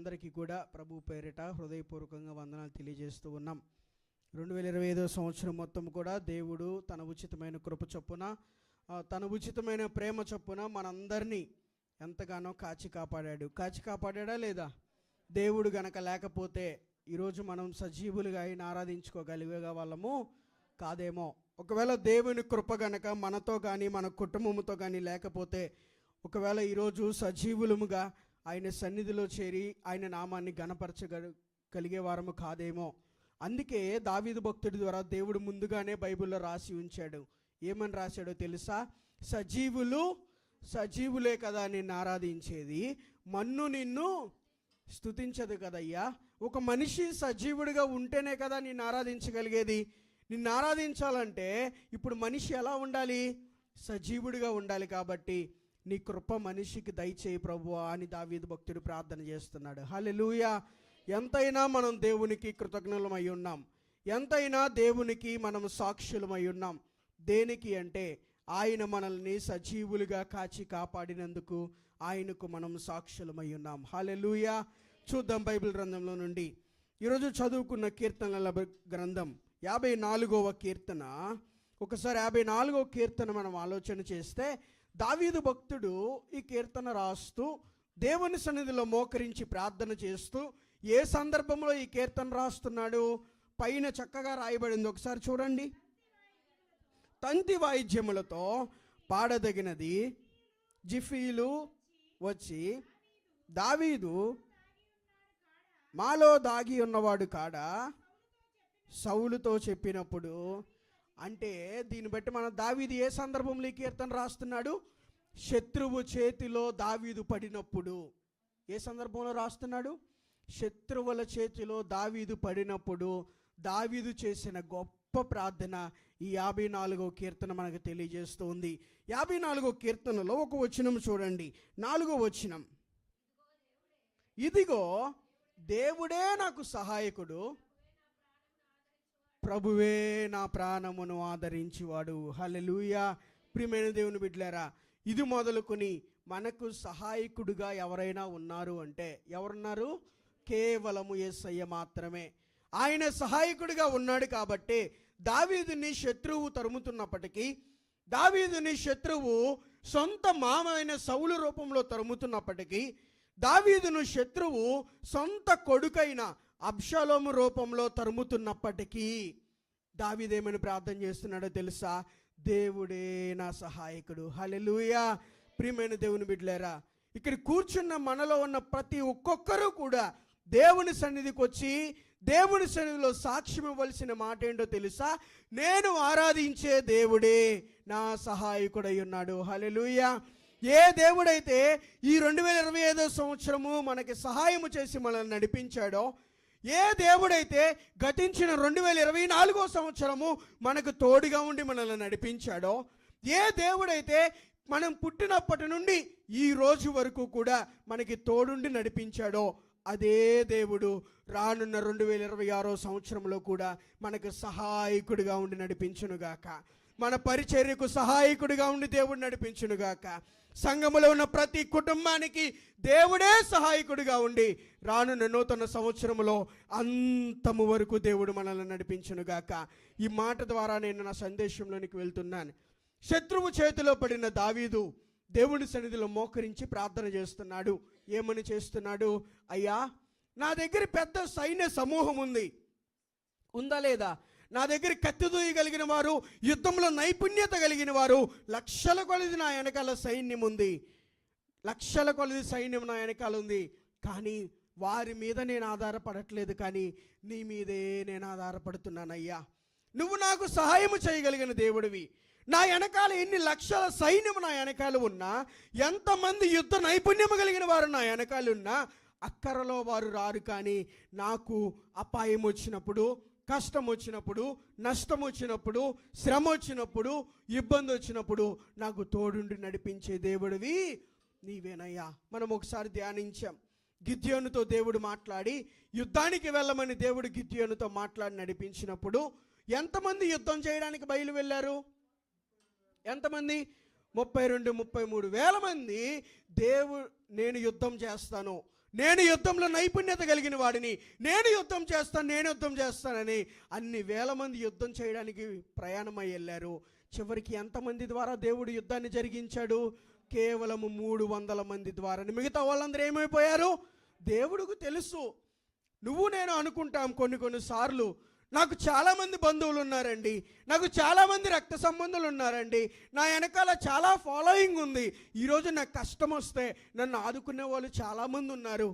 అందరికీ కూడా ప్రభు పేరిట హృదయపూర్వకంగా వందనాలు తెలియజేస్తూ ఉన్నాం. 2025 సంవత్సరం మొత్తం కూడా దేవుడు తన ఉచితమైన కృప చొప్పున, తన ఉచితమైన ప్రేమ చొప్పున మనందరినీ ఎంతగానో కాచి కాపాడాడా లేదా? దేవుడు గనక లేకపోతే ఈరోజు మనం సజీవులుగా ఆయన ఆరాధించుకోగలిగే వాళ్ళము కాదేమో. ఒకవేళ దేవుని కృప గనక మనతో కానీ మన కుటుంబంతో కానీ లేకపోతే, ఒకవేళ ఈరోజు సజీవులముగా ఆయన సన్నిధిలో చేరి ఆయన నామాన్ని గణపరచగలిగే వారము కాదేమో. అందుకే దావీదు భక్తుడి ద్వారా దేవుడు ముందుగానే బైబిల్లో రాసి ఉంచాడు. ఏమని రాశాడో తెలుసా? సజీవులే కదా నిన్ను ఆరాధించేది, మన్ను నిన్ను స్తుతించదు కదయ్యా. ఒక మనిషి సజీవుడిగా ఉంటేనే కదా నిన్ను ఆరాధించగలిగేది. నిన్ను ఆరాధించాలంటే ఇప్పుడు మనిషి ఎలా ఉండాలి? సజీవుడిగా ఉండాలి. కాబట్టి నీ కృప మనిషికి దయచేయి ప్రభువా అని దావీదు భక్తుడు ప్రార్థన చేస్తున్నాడు. హల్లెలూయా. ఎంతైనా మనం దేవునికి కృతజ్ఞులమై ఉన్నాం, ఎంతైనా దేవునికి మనం సాక్షులమై ఉన్నాం. దేనికి అంటే ఆయన మనల్ని సజీవులుగా కాచి కాపాడినందుకు ఆయనకు మనం సాక్షులమై ఉన్నాం. హల్లెలూయా. చూద్దాం బైబిల్ గ్రంథంలో నుండి ఈరోజు చదువుకున్న కీర్తనల గ్రంథం 54వ కీర్తన. ఒకసారి 54వ కీర్తన మనం ఆలోచన చేస్తే, దావీదు భక్తుడు ఈ కీర్తన రాస్తూ దేవుని సన్నిధిలో మోకరించి ప్రార్థన చేస్తూ ఏ సందర్భంలో ఈ కీర్తన రాస్తున్నాడు? పైన చక్కగా రాయబడింది, ఒకసారి చూడండి. తంతి వాయిద్యములతో పాడదగినది జిఫీలు వచ్చి దావీదు మాలో దాగి ఉన్నవాడు కాడా సౌలుతో చెప్పినప్పుడు. అంటే దీన్ని బట్టి మన దావీదు ఏ సందర్భంలో ఈ కీర్తన రాస్తున్నాడు? శత్రువు చేతిలో దావీదు పడినప్పుడు. ఏ సందర్భంలో రాస్తున్నాడు? శత్రువుల చేతిలో దావీదు పడినప్పుడు దావీదు చేసిన గొప్ప ప్రార్థన ఈ 54వ కీర్తన మనకు తెలియజేస్తూ ఉంది. 54వ కీర్తనలో ఒక వచనం చూడండి, 4వ వచనం. ఇదిగో దేవుడే నాకు సహాయకుడు, ప్రభువే నా ప్రాణమును ఆదరించేవాడు. హల్లెలూయా. ప్రియమైన దేవుని బిడ్డలారా, ఇది మొదలుకొని మనకు సహాయకుడుగా ఎవరైనా ఉన్నారు అంటే ఎవరున్నారు? కేవలము యేసయ్య మాత్రమే. ఆయన సహాయకుడిగా ఉన్నాడు కాబట్టి దావీదుని శత్రువు తరుముతున్నప్పటికీ, దావీదుని శత్రువు సొంత మామ అయిన సౌలు రూపంలో తరుముతున్నప్పటికీ, దావీదును శత్రువు సొంత కొడుకైన అబ్షాలోము రూపంలో తరుముతున్నప్పటికీ దావీదేమని ప్రార్థన చేస్తున్నాడో తెలుసా? దేవుడే నా సహాయకుడు. హల్లెలూయా. ప్రియమైన దేవుని బిడ్డలారా, ఇక్కడ కూర్చున్న మనలో ఉన్న ప్రతి ఒక్కొక్కరు కూడా దేవుని సన్నిధికి వచ్చి దేవుని సన్నిధిలో సాక్ష్యం ఇవ్వాల్సిన మాట ఏంటో తెలుసా? నేను ఆరాధించే దేవుడే నా సహాయకుడై ఉన్నాడు. హల్లెలూయా. ఏ దేవుడైతే ఈ 2025 సంవత్సరము మనకి సహాయము చేసి మనల్ని నడిపించాడో, ఏ దేవుడైతే గతించిన 2024 సంవత్సరము మనకు తోడుగా ఉండి మనల్ని నడిపించాడో, ఏ దేవుడైతే మనం పుట్టినప్పటి నుండి ఈ రోజు వరకు కూడా మనకి తోడుండి నడిపించాడో, అదే దేవుడు రానున్న 2026 సంవత్సరంలో కూడా మనకు సహాయకుడిగా ఉండి నడిపించునుగాక. మన పరిచర్యకు సహాయకుడిగా ఉండి దేవుడు నడిపించునుగాక. సంఘములో ఉన్న ప్రతి కుటుంబానికి దేవుడే సహాయకుడిగా ఉండి రానున్న నూతన సంవత్సరంలో అంతము వరకు దేవుడు మనల్ని నడిపించునుగాక. ఈ మాట ద్వారా నేను నా సందేశంలోనికి వెళ్తున్నాను. శత్రువు చేతిలో పడిన దావీదు దేవుని సన్నిధిలో మోకరించి ప్రార్థన చేస్తున్నాడు. ఏమని చేస్తున్నాడు? అయ్యా, నా దగ్గర పెద్ద సైన్య సమూహం ఉందా లేదా? నా దగ్గర కత్తి దూయగలిగిన వారు, యుద్ధంలో నైపుణ్యత కలిగిన వారు, లక్షల కొలది నా వెనకాల సైన్యం ఉంది, లక్షల కొలది సైన్యం నా వెనకాల ఉంది. కానీ వారి మీద నేను ఆధారపడట్లేదు, కానీ నీ మీదే నేను ఆధారపడుతున్నానయ్యా. నువ్వు నాకు సహాయం చేయగలిగిన దేవుడివి. నా వెనకాల ఎన్ని లక్షల సైన్యం నా వెనకాల ఉన్నా, ఎంతమంది యుద్ధ నైపుణ్యం కలిగిన వారు నా వెనకాల ఉన్నా, అక్కరలో వారు రారు. కానీ నాకు అపాయం వచ్చినప్పుడు, కష్టం వచ్చినప్పుడు, నష్టం వచ్చినప్పుడు, శ్రమ వచ్చినప్పుడు, ఇబ్బంది వచ్చినప్పుడు నాకు తోడుండి నడిపించే దేవుడివి నీవేనయ్యా. మనం ఒకసారి ధ్యానించాం. గిద్యోనుతో దేవుడు మాట్లాడి యుద్ధానికి వెళ్ళమని దేవుడు గిద్యోనుతో మాట్లాడి నడిపించినప్పుడు ఎంతమంది యుద్ధం చేయడానికి బయలు వెళ్ళారు? ఎంతమంది? 32-33 వేల మంది. నేను యుద్ధం చేస్తాను, నేను యుద్ధంలో నైపుణ్యత కలిగిన వాడిని, నేను యుద్ధం చేస్తానని అన్ని వేల మంది యుద్ధం చేయడానికి ప్రయాణమై వెళ్ళారు. చివరికి ఎంతమంది ద్వారా దేవుడు యుద్ధాన్ని జరిగించాడు? కేవలం 300 మంది ద్వారా. మిగతా వాళ్ళందరూ ఏమైపోయారు? దేవుడికి తెలుసు. నువ్వు నేను అనుకుంటాం కొన్నిసార్లు, నాకు చాలామంది బంధువులు ఉన్నారండి, నాకు చాలామంది రక్త సంబంధులు ఉన్నారండి, నా వెనకాల చాలా ఫాలోయింగ్ ఉంది, ఈరోజు నాకు కష్టం వస్తే నన్ను ఆదుకునే వాళ్ళు చాలామంది ఉన్నారు,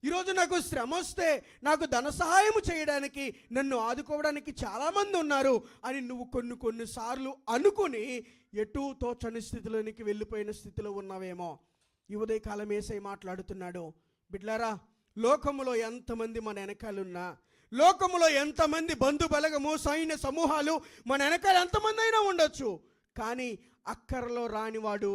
ఈరోజు నాకు శ్రమ వస్తే నాకు ధన సహాయం చేయడానికి, నన్ను ఆదుకోవడానికి చాలామంది ఉన్నారు అని నువ్వు కొన్నిసార్లు అనుకుని ఎటు తోచని స్థితిలోనికి వెళ్ళిపోయిన స్థితిలో ఉన్నావేమో. ఈ ఉదయకాలం యేసయ్య మాట్లాడుతున్నాడు, బిడ్లారా, లోకములో ఎంతమంది మన వెనకాలన్నా, లోకములో ఎంతమంది బంధు బలగము సైన్య సమూహాలు మన వెనకాల ఎంతమంది అయినా ఉండొచ్చు, కానీ అక్కరలో రానివాడు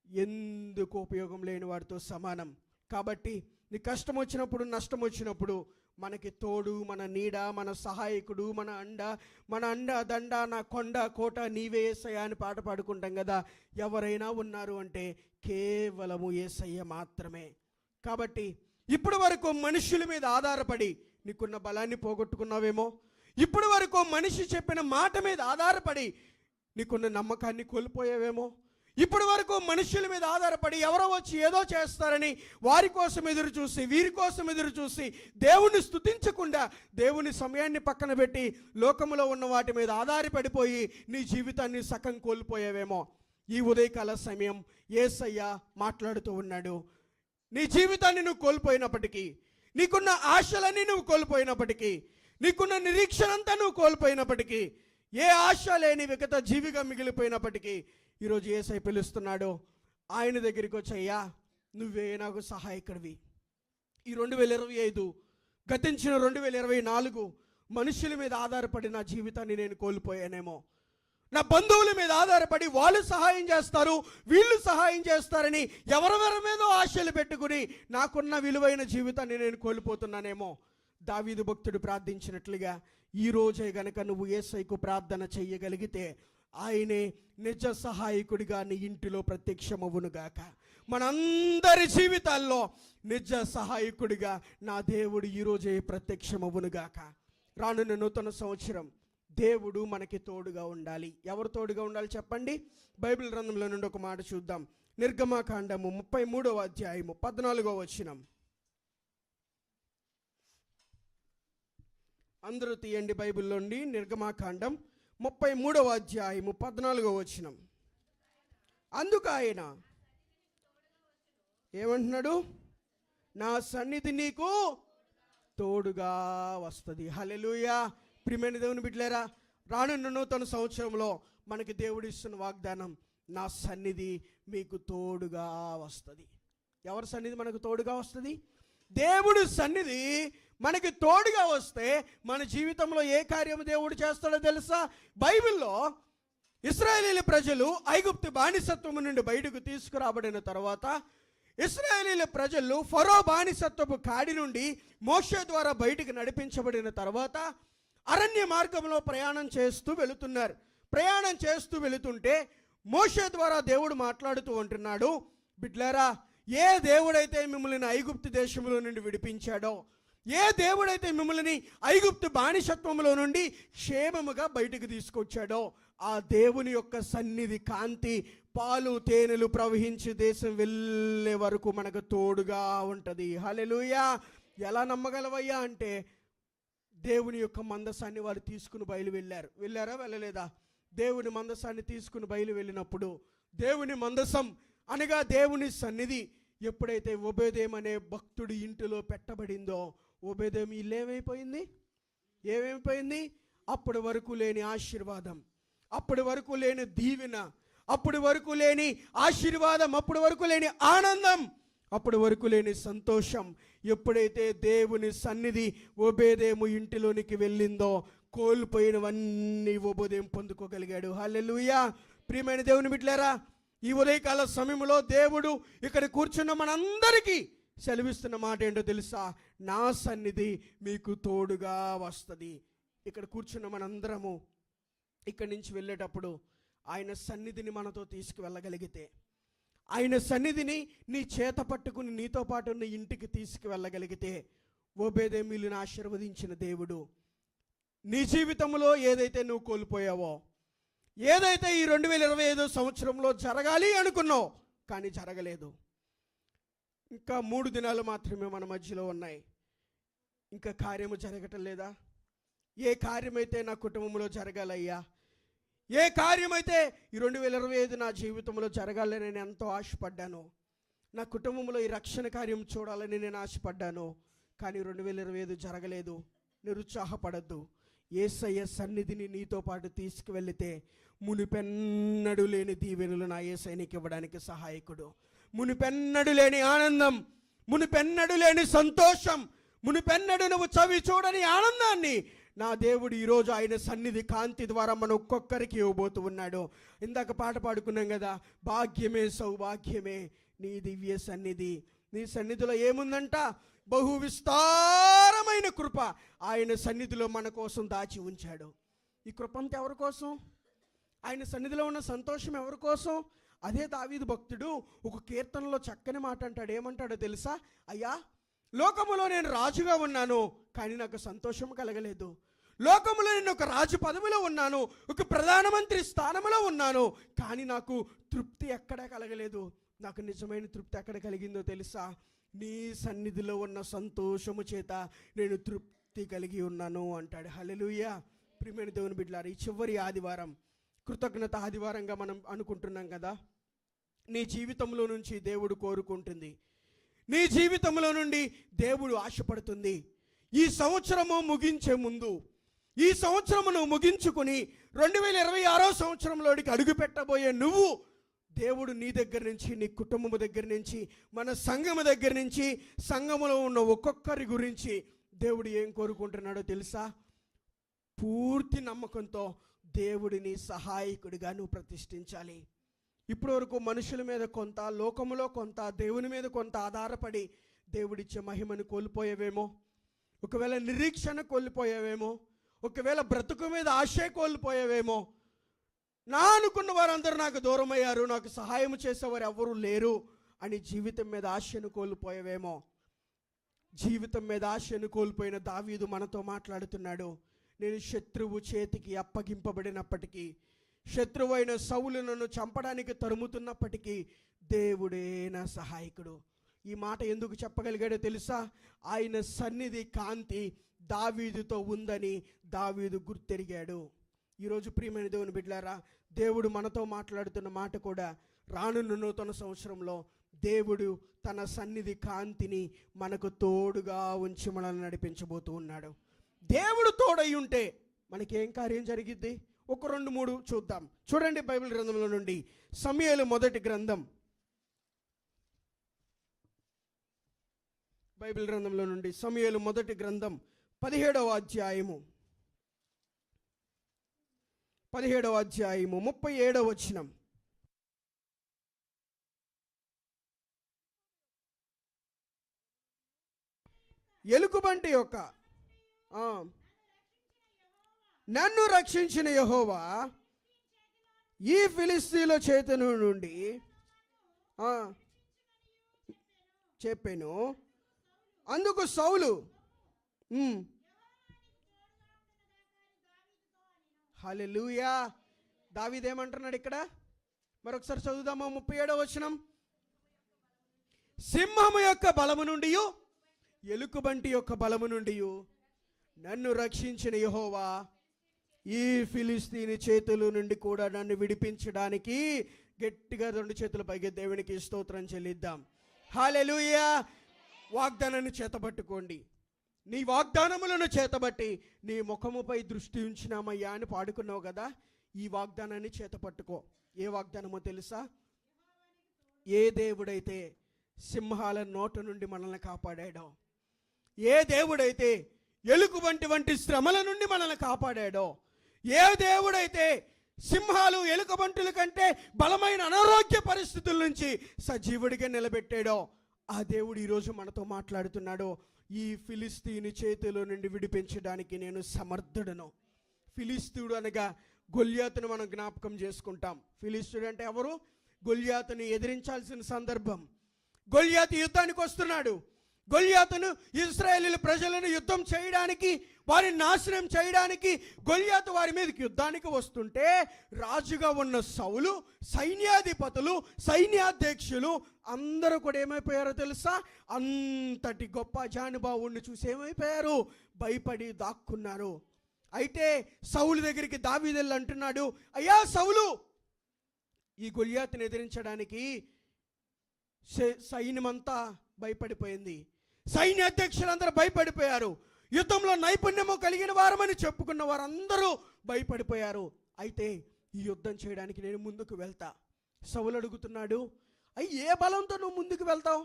ఎందుకు ఉపయోగం లేని వాడితో సమానం. కాబట్టి నీ కష్టం వచ్చినప్పుడు, నష్టం వచ్చినప్పుడు మనకి తోడు, మన నీడ, మన సహాయకుడు, మన అండ దండ, నా కొండ కోట నీవే యేసయ్య అని పాట పాడుకుంటాం కదా. ఎవరైనా ఉన్నారు అంటే కేవలము యేసయ్య మాత్రమే. కాబట్టి ఇప్పటి వరకు మనుషుల మీద ఆధారపడి నీకున్న బలాన్ని పోగొట్టుకున్నావేమో. ఇప్పటి వరకు మనిషి చెప్పిన మాట మీద ఆధారపడి నీకున్న నమ్మకాన్ని కోల్పోయావేమో. ఇప్పటి వరకు మనుషుల మీద ఆధారపడి ఎవరో వచ్చి ఏదో చేస్తారని వారి కోసం ఎదురు చూసి, వీరి కోసం ఎదురు చూసి దేవుని స్తుతించకుండా దేవుని సమయాన్ని పక్కన పెట్టి లోకములో ఉన్న వాటి మీద ఆధారపడిపోయి నీ జీవితాన్ని సగం కోల్పోయావేమో. ఈ ఉదయకాల సమయం యేసయ్య మాట్లాడుతూ ఉన్నాడు. నీ జీవితాన్ని నువ్వు కోల్పోయినప్పటికీ, నీకున్న ఆశలన్నీ నువ్వు కోల్పోయినప్పటికీ, నీకున్న నిరీక్షణ అంతా నువ్వు కోల్పోయినప్పటికీ, ఏ ఆశ లేని వికట జీవిగా మిగిలిపోయినప్పటికీ ఈరోజు యేసయ్య పిలుస్తున్నాడు. ఆయన దగ్గరికి వచ్చయ్యా, నువ్వే నాకు సహాయకుడివి. ఈ 2025 గతించిన 2024 మనుషుల మీద ఆధారపడి నా జీవితాన్ని నేను కోల్పోయానేమో. నా బంధువుల మీద ఆధారపడి వాళ్ళు సహాయం చేస్తారు, వీళ్ళు సహాయం చేస్తారని ఎవరెవరి మీదో ఆశలు పెట్టుకుని నాకున్న విలువైన జీవితాన్ని నేను కోల్పోతున్నానేమో. దావీదు భక్తుడు ప్రార్థించినట్లుగా ఈరోజే గనక నువ్వు యేసయ్యకు ప్రార్థన చెయ్యగలిగితే ఆయనే నిజ సహాయకుడిగా నీ ఇంటిలో ప్రత్యక్షమవునుగాక. మనందరి జీవితాల్లో నిజ సహాయకుడిగా నా దేవుడు ఈరోజే ప్రత్యక్షమవునుగాక. రానున్న నూతన సంవత్సరం దేవుడు మనకి తోడుగా ఉండాలి. ఎవరు తోడుగా ఉండాలి చెప్పండి? బైబిల్ గ్రంథంలో నుండి ఒక మాట చూద్దాం. నిర్గమకాండము 33వ అధ్యాయము 14వ వచనం. అందరూ తీయండి బైబిల్లో నుండి. నిర్గమకాండం 33వ అధ్యాయము 14వ వచనం. అందుకు ఆయన ఏమంటున్నాడు? నా సన్నిధి నీకు తోడుగా వస్తుంది. హల్లెలూయా. ప్రియమైన దేవుని బిడ్డలారా, రానున్న నూతన సంవత్సరంలో మనకి దేవుడు ఇస్తున్న వాగ్దానం, నా సన్నిధి మీకు తోడుగా వస్తుంది. ఎవరి సన్నిధి మనకు తోడుగా వస్తుంది? దేవుడి సన్నిధి మనకి తోడుగా వస్తే మన జీవితంలో ఏ కార్యము దేవుడు చేస్తాడో తెలుసా? బైబిల్లో ఇశ్రాయేలీల ప్రజలు ఐగుప్తు బానిసత్వము నుండి బయటకు తీసుకురాబడిన తర్వాత, ఇశ్రాయేలీల ప్రజలు ఫరో బానిసత్వపు కాడి నుండి మోషే ద్వారా బయటికి నడిపించబడిన తర్వాత అరణ్య మార్గంలో ప్రయాణం చేస్తూ వెళుతున్నారు. ప్రయాణం చేస్తూ వెళుతుంటే మోషే ద్వారా దేవుడు మాట్లాడుతూ ఉంటున్నాడు, బిడ్లారా, ఏ దేవుడైతే మిమ్మల్ని ఐగుప్తు దేశంలో నుండి విడిపించాడో, ఏ దేవుడైతే మిమ్మల్ని ఐగుప్తు బానిసత్వంలో నుండి క్షేమముగా బయటకు తీసుకొచ్చాడో, ఆ దేవుని యొక్క సన్నిధి కాంతి పాలు తేనెలు ప్రవహించి దేశం వెళ్ళే వరకు మనకు తోడుగా ఉంటుంది. హల్లెలూయా. ఎలా నమ్మగలవయ్యా అంటే, దేవుని యొక్క మందసాన్ని వారు తీసుకుని వెళ్ళారా వెళ్ళలేదా? దేవుని మందసాన్ని తీసుకుని వెళ్ళినప్పుడు దేవుని మందసం అనగా దేవుని సన్నిధి ఎప్పుడైతే ఓబేదేం అనే భక్తుడి ఇంటిలో పెట్టబడిందో, ఓబేదేం ఇల్లు ఏమైపోయింది? అప్పటి వరకు లేని ఆశీర్వాదం, అప్పటి వరకు లేని దీవెన, అప్పటి వరకు లేని ఆశీర్వాదం, అప్పటి వరకు లేని ఆనందం, అప్పటి వరకు లేని సంతోషం ఎప్పుడైతే దేవుని సన్నిధి ఓబేదేము ఇంటిలోనికి వెళ్ళిందో, కోల్పోయినవన్నీ ఓబేదేం పొందుకోగలిగాడు. హల్లెలూయా. ప్రియమైన దేవుని బిడ్డలారా, ఈ ఉదయకాల సమయంలో దేవుడు ఇక్కడ కూర్చున్న మనందరికీ సెలవిస్తున్న మాట ఏంటో తెలుసా? నా సన్నిధి మీకు తోడుగా వస్తుంది. ఇక్కడ కూర్చున్న మనందరము ఇక్కడి నుంచి వెళ్ళేటప్పుడు ఆయన సన్నిధిని మనతో తీసుకువెళ్ళగలిగితే, ఆయన సన్నిధిని నీ చేత పట్టుకుని నీతో పాటు నీ ఇంటికి తీసుకువెళ్ళగలిగితే ఓబేదేమీలుని ఆశీర్వదించిన దేవుడు నీ జీవితంలో ఏదైతే నువ్వు కోల్పోయావో, ఏదైతే ఈ 2025 సంవత్సరంలో జరగాలి అనుకున్నావు కానీ జరగలేదు, ఇంకా 3 దినాలు మాత్రమే మన మధ్యలో ఉన్నాయి, ఇంకా కార్యము జరగటం లేదా? ఏ కార్యమైతే నా కుటుంబంలో జరగాలయ్యా, ఏ కార్యమైతే ఈ 2025 నా జీవితంలో జరగాలని నేను ఎంతో ఆశపడ్డాను, నా కుటుంబంలో ఈ రక్షణ కార్యం చూడాలని నేను ఆశపడ్డాను, కానీ 2025 జరగలేదు. నిరుత్సాహపడద్దు. యేసయ్య సన్నిధిని నీతో పాటు తీసుకువెళితే మునిపెన్నడు లేని దీవెనలు నా యేసయ్యకి ఇవ్వడానికి సహాయకుడు. మునిపెన్నడు లేని ఆనందం, మునిపెన్నడు లేని సంతోషం, మునిపెన్నడు నువ్వు చవి చూడని ఆనందాన్ని నా దేవుడు ఈరోజు ఆయన సన్నిధి కాంతి ద్వారా మన ఒక్కొక్కరికి ఇవ్వబోతూ ఉన్నాడు. ఇందాక పాట పాడుకున్నాం కదా, భాగ్యమే సౌభాగ్యమే నీ దివ్య సన్నిధి. నీ సన్నిధిలో ఏముందంట? బహు విస్తారమైన కృప ఆయన సన్నిధిలో మన కోసం దాచి ఉంచాడు. ఈ కృప అంతా ఎవరి కోసం? ఆయన సన్నిధిలో ఉన్న సంతోషం ఎవరి కోసం? అదే దావీదు భక్తుడు ఒక కీర్తనలో చక్కని మాట అంటాడు. ఏమంటాడో తెలుసా? అయ్యా, లోకములో నేను రాజుగా ఉన్నాను కానీ నాకు సంతోషం కలగలేదు. లోకములో నేను ఒక రాజు పదవిలో ఉన్నాను, ఒక ప్రధానమంత్రి స్థానంలో ఉన్నాను, కానీ నాకు తృప్తి ఎక్కడా కలగలేదు. నాకు నిజమైన తృప్తి ఎక్కడ కలిగిందో తెలుసా? నీ సన్నిధిలో ఉన్న సంతోషము చేత నేను తృప్తి కలిగి ఉన్నాను అంటాడు. హల్లెలూయా. ప్రియమైన దేవుని బిడ్డలారా, ఈ చివరి ఆదివారం కృతజ్ఞత ఆదివారంగా మనం అనుకుంటున్నాం కదా. నీ జీవితంలో నుంచి దేవుడు కోరుకుంటుంది, నీ జీవితంలో నుండి దేవుడు ఆశపడుతుంది. ఈ సంవత్సరము ముగించే ముందు, ఈ సంవత్సరమును ముగించుకుని 2026 సంవత్సరంలోనికి అడుగు పెట్టబోయే నువ్వు, దేవుడు నీ దగ్గర నుంచి, నీ కుటుంబము దగ్గర నుంచి, మన సంఘము దగ్గర నుంచి, సంఘములో ఉన్న ఒక్కొక్కరి గురించి దేవుడు ఏం కోరుకుంటున్నాడో తెలుసా? పూర్తి నమ్మకంతో దేవుడిని సహాయకుడిగా నువ్వు ప్రతిష్ఠించాలి. ఇప్పటి వరకు మనుషుల మీద కొంత, లోకములో కొంత, దేవుని మీద కొంత ఆధారపడి దేవుడిచ్చే మహిమను కోల్పోయేవేమో, ఒకవేళ నిరీక్షణ కోల్పోయేవేమో, ఒకవేళ బ్రతుకు మీద ఆశ కోల్పోయేవేమో. నా అనుకున్న వారందరూ నాకు దూరం అయ్యారు, నాకు సహాయం చేసేవారు ఎవరూ లేరు అని జీవితం మీద ఆశను కోల్పోయేవేమో. జీవితం మీద ఆశను కోల్పోయిన దావీదు మనతో మాట్లాడుతున్నాడు. నేను శత్రువు చేతికి అప్పగింపబడినప్పటికీ, శత్రువైన సౌలు నన్ను చంపడానికి తరుముతున్నప్పటికీ దేవుడే నా సహాయకుడు. ఈ మాట ఎందుకు చెప్పగలిగాడో తెలుసా? ఆయన సన్నిధి కాంతి దావీదుతో ఉందని దావీదు గుర్తెరిగాడు. ఈరోజు ప్రియమైన దేవుని బిడ్డలారా, దేవుడు మనతో మాట్లాడుతున్న మాట కూడా రానున్న నూతన సంవత్సరంలో దేవుడు తన సన్నిధి కాంతిని మనకు తోడుగా ఉంచి మనల్ని నడిపించబోతూ ఉన్నాడు. దేవుడు తోడై ఉంటే మనకేం కార్యం జరిగిద్ది? ఒక 2-3 చూద్దాం. చూడండి, బైబిల్ గ్రంథంలో నుండి సమూయేలు మొదటి గ్రంథం, బైబిల్ గ్రంథంలో నుండి సమూయేలు మొదటి గ్రంథం 17వ అధ్యాయము 37వ వచనం. ఎలుగుబంటి యొక్క నన్ను రక్షించిన యెహోవా ఈ ఫిలిస్తీయుల చేతుల నుండి చెప్పాను. అందుకు సౌలు హల్లెలూయా. దావీదేమంటున్నాడు ఇక్కడ? మరొకసారి చదువుదామా 37వ వచనం. సింహము యొక్క బలము నుండి, ఎలుకబంటి యొక్క బలము నుండి నన్ను రక్షించిన యెహోవా ఈ ఫిలిస్తీని చేతుల నుండి కూడా నన్ను విడిపించడానికి, గట్టిగా 2 చేతుల పైకి దేవునికి స్తోత్రం చెల్లిద్దాం. హల్లెలూయా. వాగ్దానాన్ని చేతబట్టుకోండి. నీ వాగ్దానములను చేతబట్టి నీ ముఖముపై దృష్టి ఉంచినామయ్యా అని పాడుకున్నావు కదా. ఈ వాగ్దానాన్ని చేతపట్టుకో. ఏ వాగ్దానమో తెలుసా? ఏ దేవుడైతే సింహాల నోట నుండి మనల్ని కాపాడాడో, ఏ దేవుడైతే ఎలుగుబంటి వంటి శ్రమల నుండి మనల్ని కాపాడాడో, ఏ దేవుడైతే సింహాలు ఎలుకబంటుల కంటే బలమైన అనారోగ్య పరిస్థితుల నుంచి సజీవుడిగా నిలబెట్టాడో, ఆ దేవుడు ఈరోజు మనతో మాట్లాడుతున్నాడు. ఈ ఫిలిస్తీని చేతిలో నుండి విడిపించడానికి నేను సమర్థుడను. ఫిలిస్తీయుడు అనగా గొల్యాతును మనం జ్ఞాపకం చేసుకుంటాం. ఫిలిస్తీయుడు అంటే ఎవరు? గొల్యాతుని ఎదిరించాల్సిన సందర్భం. గొల్యాతు యుద్ధానికి వస్తున్నాడు. గొల్యాతును ఇశ్రాయేలు ప్రజలను యుద్ధం చేయడానికి, వారిని నాశనం చేయడానికి గొల్యాతు వారి మీదకి యుద్ధానికి వస్తుంటే, రాజుగా ఉన్న సౌలు, సైన్యాధిపతులు, సైన్యాధ్యక్షులు అందరూ కూడా ఏమైపోయారో తెలుసా? అంతటి గొప్ప జానుభావుణ్ణి చూసి ఏమైపోయారు? భయపడి దాక్కున్నారు. అయితే సౌలు దగ్గరికి దావీదు వెళ్ళి అంటున్నాడు, అయ్యా సౌలు, ఈ గొల్యాతుని ఎదిరించడానికి సైన్యమంతా భయపడిపోయింది, సైన్యాధ్యక్షులందరూ భయపడిపోయారు, యుద్ధంలో నైపుణ్యము కలిగిన వారమని చెప్పుకున్న వారందరూ భయపడిపోయారు. అయితే ఈ యుద్ధం చేయడానికి నేను ముందుకు వెళ్తా. సౌలు అడుగుతున్నాడు, ఏ బలంతో నువ్వు ముందుకు వెళ్తావు?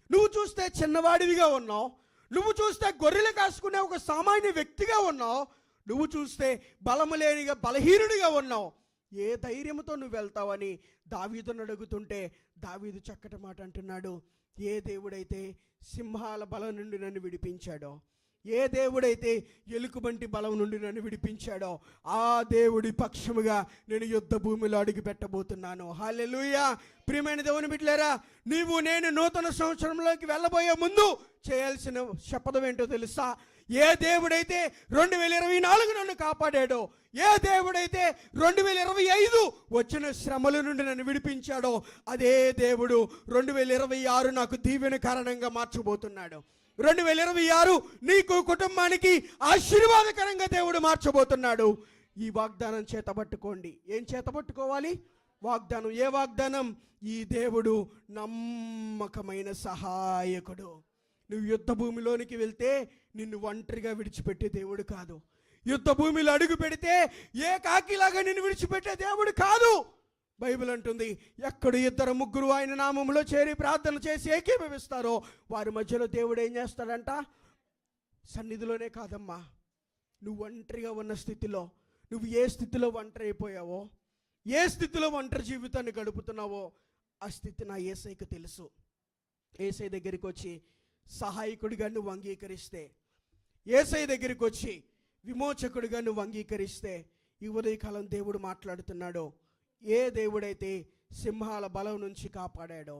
నువ్వు చూస్తే చిన్నవాడివిగా ఉన్నావు, నువ్వు చూస్తే గొర్రెలు కాసుకునే ఒక సామాన్య వ్యక్తిగా ఉన్నావు, నువ్వు చూస్తే బలము లేనిగా బలహీనుడిగా ఉన్నావు, ఏ ధైర్యంతో నువ్వు వెళ్తావని దావీదును అడుగుతుంటే, దావీదు చక్కటి మాట అంటున్నాడు, ఏ దేవుడైతే సింహాల బలం నుండి నన్ను విడిపించాడో, ఏ దేవుడైతే ఎలుకబంటి బలం నుండి నన్ను విడిపించాడో, ఆ దేవుడి పక్షముగా నేను యుద్ధ భూమిలో అడుగు పెట్టబోతున్నాను. హల్లెలూయా. ప్రియమైన దేవుని బిడ్డలారా, నీవు నేను నూతన సంవత్సరంలోకి వెళ్ళబోయే ముందు చేయాల్సిన శపథం ఏంటో తెలుసా? ఏ దేవుడైతే 2024 నన్ను కాపాడాడో, ఏ దేవుడైతే 2025 వచ్చిన శ్రమల నుండి నన్ను విడిపించాడో, అదే దేవుడు 2026 నాకు దీవెన కారణంగా మార్చబోతున్నాడు. 2026 నీకు కుటుంబానికి ఆశీర్వాదకరంగా దేవుడు మార్చబోతున్నాడు. ఈ వాగ్దానం చేతబట్టుకోండి. ఏం చేతబట్టుకోవాలి? వాగ్దానం. ఏ వాగ్దానం? ఈ దేవుడు నమ్మకమైన సహాయకుడు. నువ్వు యుద్ధ భూమిలోనికి వెళ్తే నిన్ను ఒంటరిగా విడిచిపెట్టే దేవుడు కాదు. యుద్ధ భూమిలో అడుగు పెడితే ఏ కాకిలాగా నిన్ను విడిచిపెట్టే దేవుడు కాదు. బైబిల్ అంటుంది, ఎక్కడ 2-3 ఆయన నామములో చేరి ప్రార్థన చేసి ఏకీభవిస్తారో వారి మధ్యలో దేవుడు ఏం చేస్తాడంట? సన్నిధిలోనే కాదమ్మా, నువ్వు ఒంటరిగా ఉన్న స్థితిలో, నువ్వు ఏ స్థితిలో ఒంటరి అయిపోయావో, ఏ స్థితిలో ఒంటరి జీవితాన్ని గడుపుతున్నావో, ఆ స్థితి నా యేసయ్యకు తెలుసు. యేసయ్య దగ్గరికి వచ్చి సహాయకుడిగా నువ్వు అంగీకరిస్తే, యేసయ్య దగ్గరికి వచ్చి విమోచకుడిగా నువ్వు అంగీకరిస్తే, ఈ ఉదయకాలం దేవుడు మాట్లాడుతున్నాడు. ఏ దేవుడైతే సింహాల బలం నుంచి కాపాడాడో,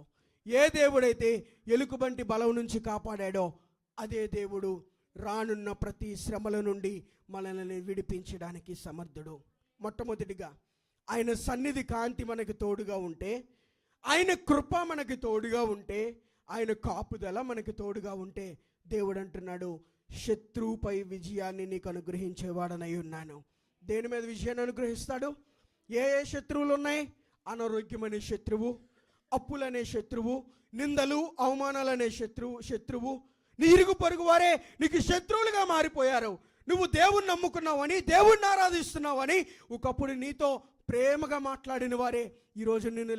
ఏ దేవుడైతే ఎలుకబంటి బలం నుంచి కాపాడాడో, అదే దేవుడు రానున్న ప్రతి శ్రమల నుండి మనల్ని విడిపించడానికి సమర్థుడు. మొట్టమొదటిగా ఆయన సన్నిధి కాంతి మనకు తోడుగా ఉంటే, ఆయన కృప మనకి తోడుగా ఉంటే, ఆయన కాపుదల మనకి తోడుగా ఉంటే, దేవుడు అంటున్నాడు, శత్రువుపై విజయాన్ని నీకు అనుగ్రహించేవాడనై ఉన్నాను. దేని మీద విజయాన్ని అనుగ్రహిస్తాడు? ఏ ఏ శత్రువులు ఉన్నాయి? అనారోగ్యం అనే శత్రువు, అప్పులనే శత్రువు, నిందలు అవమానాలు అనే శత్రువు, నీ ఇరుగు పొరుగు వారే నీకు శత్రువులుగా మారిపోయారు. నువ్వు దేవుణ్ణి నమ్ముకున్నావని, దేవుణ్ణి ఆరాధిస్తున్నావని, ఒకప్పుడు నీతో ప్రేమగా మాట్లాడిన వారే ఈరోజు నిన్ను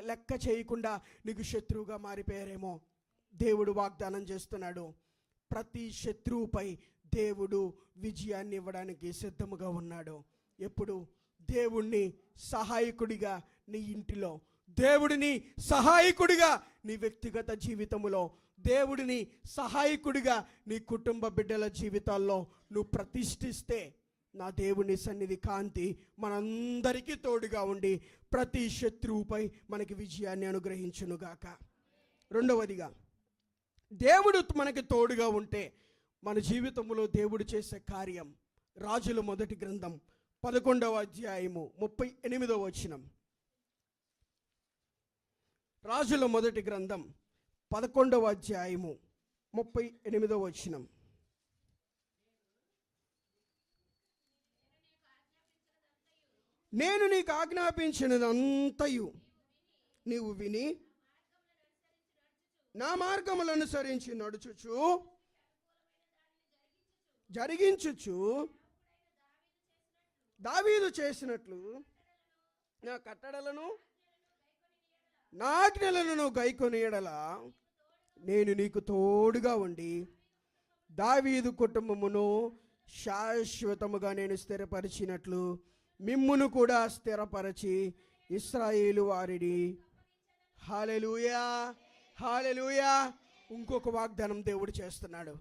లెక్క చేయకుండా నీకు శత్రువుగా మారిపోయారేమో. దేవుడు వాగ్దానం చేస్తున్నాడు, ప్రతి శత్రువుపై దేవుడు విజయాన్ని ఇవ్వడానికి సిద్ధముగా ఉన్నాడు. ఎప్పుడు? దేవుణ్ణి సహాయకుడిగా నీ ఇంటిలో, దేవుడిని సహాయకుడిగా నీ వ్యక్తిగత జీవితంలో, దేవుడిని సహాయకుడిగా నీ కుటుంబ బిడ్డల జీవితాల్లో నువ్వు ప్రతిష్ఠిస్తే, నా దేవుని సన్నిధి కాంతి మనందరికీ తోడుగా ఉండి ప్రతి శత్రువుపై మనకి విజయాన్ని అనుగ్రహించునుగాక. రెండవదిగా, దేవుడు మనకి తోడుగా ఉంటే మన జీవితంలో దేవుడు చేసే కార్యం. రాజుల మొదటి గ్రంథం 11వ అధ్యాయము 38వ వచనం. రాజుల మొదటి గ్రంథం 11వ అధ్యాయము 38వ వచనం. నేను నీకు ఆజ్ఞాపించినదంతయు నీవు విని నా మార్గములను అనుసరించి నడుచుచు జరిగించుచు దావీదు చేసినట్లు నా కట్టడలను నా ఆజ్ఞలను గైకొని ఎడల నేను నీకు తోడుగా ఉండి దావీదు కుటుంబమును శాశ్వతముగా నేను స్థిరపరిచినట్లు మిమ్మును కూడా స్థిరపరచి ఇశ్రాయేలు వారిని. హల్లెలూయా, హల్లెలూయా. ఇంకొక వాగ్దానం దేవుడు చేస్తున్నాడు.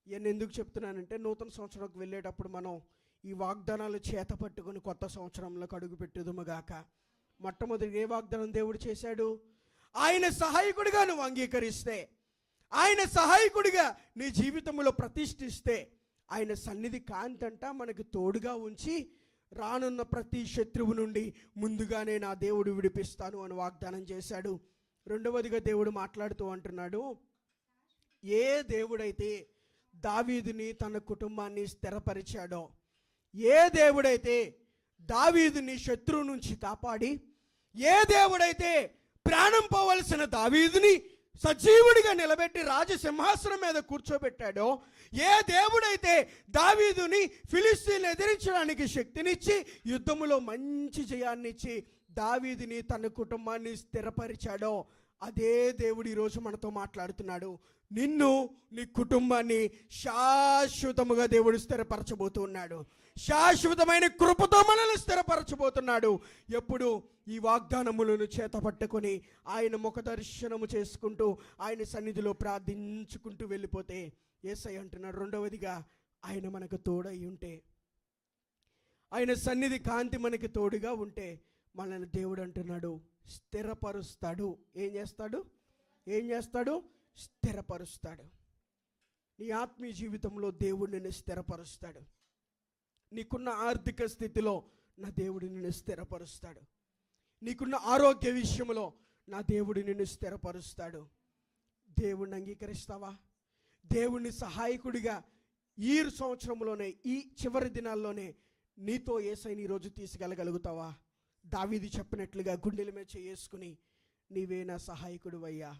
ఇవన్నీ ఎందుకు చెప్తున్నానంటే, నూతన సంవత్సరంకి వెళ్ళేటప్పుడు మనం ఈ వాగ్దానాలు చేత పట్టుకుని కొత్త సంవత్సరంలోకి అడుగు పెట్టుదుముగాక. మొట్టమొదటి ఏ వాగ్దానం దేవుడు చేశాడు? ఆయన సహాయకుడిగా నువ్వు అంగీకరిస్తే, ఆయన సహాయకుడిగా నీ జీవితంలో ప్రతిష్ఠిస్తే, ఆయన సన్నిధి కాంతంట మనకు తోడుగా ఉంచి రానున్న ప్రతి శత్రువు నుండి ముందుగానే నా దేవుడు విడిపిస్తాను అని వాగ్దానం చేశాడు. రెండవదిగా దేవుడు మాట్లాడుతూ అంటున్నాడు, ఏ దేవుడైతే దావీదుని తన కుటుంబాన్ని స్థిరపరిచాడో, ఏ దేవుడైతే దావీదుని శత్రువు నుంచి కాపాడి, ఏ దేవుడైతే ప్రాణం పోవలసిన దావీదుని సజీవుడిగా నిలబెట్టి రాజసింహాసనం మీద కూర్చోబెట్టాడో, ఏ దేవుడైతే దావీదుని ఫిలిస్తీన్లు ఎదిరించడానికి శక్తినిచ్చి యుద్ధములో మంచి జయాన్నిచ్చి దావీదుని తన కుటుంబాన్ని స్థిరపరిచాడో, అదే దేవుడు ఈరోజు మనతో మాట్లాడుతున్నాడు. నిన్ను, నీ కుటుంబాన్ని శాశ్వతముగా దేవుడు స్థిరపరచబోతున్నాడు. శాశ్వతమైన కృపతో మనల్ని స్థిరపరచబోతున్నాడు. ఎప్పుడు ఈ వాగ్దానములను చేతపట్టుకొని ఆయన ముఖ దర్శనము చేసుకుంటూ ఆయన సన్నిధిలో ప్రార్థించుకుంటూ వెళ్ళిపోతే, యేసయ్య అంటున్నాడు రెండవదిగా, ఆయన మనకు తోడై ఉంటే, ఆయన సన్నిధి కాంతి మనకి తోడుగా ఉంటే మనల్ని దేవుడు అంటున్నాడు స్థిరపరుస్తాడు. ఏం చేస్తాడు? ఏం చేస్తాడు? స్థిరపరుస్తాడు. నీ ఆత్మీయ జీవితంలో దేవుడు నిన్ను స్థిరపరుస్తాడు. నీకున్న ఆర్థిక స్థితిలో నా దేవుడు నిన్ను స్థిరపరుస్తాడు. నీకున్న ఆరోగ్య విషయంలో నా దేవుడు నిన్ను స్థిరపరుస్తాడు. దేవుణ్ణి అంగీకరిస్తావా? దేవుని సహాయకుడిగా ఈ సంవత్సరంలోనే, ఈ చివరి దినాల్లోనే నీతో యేసయ్యని ఈరోజు తీసుకెళ్ళగలుగుతావా? దావీదు చెప్పినట్లుగా గుండెల మీద చేసుకుని, నీవే నా సహాయకుడు అయ్యా,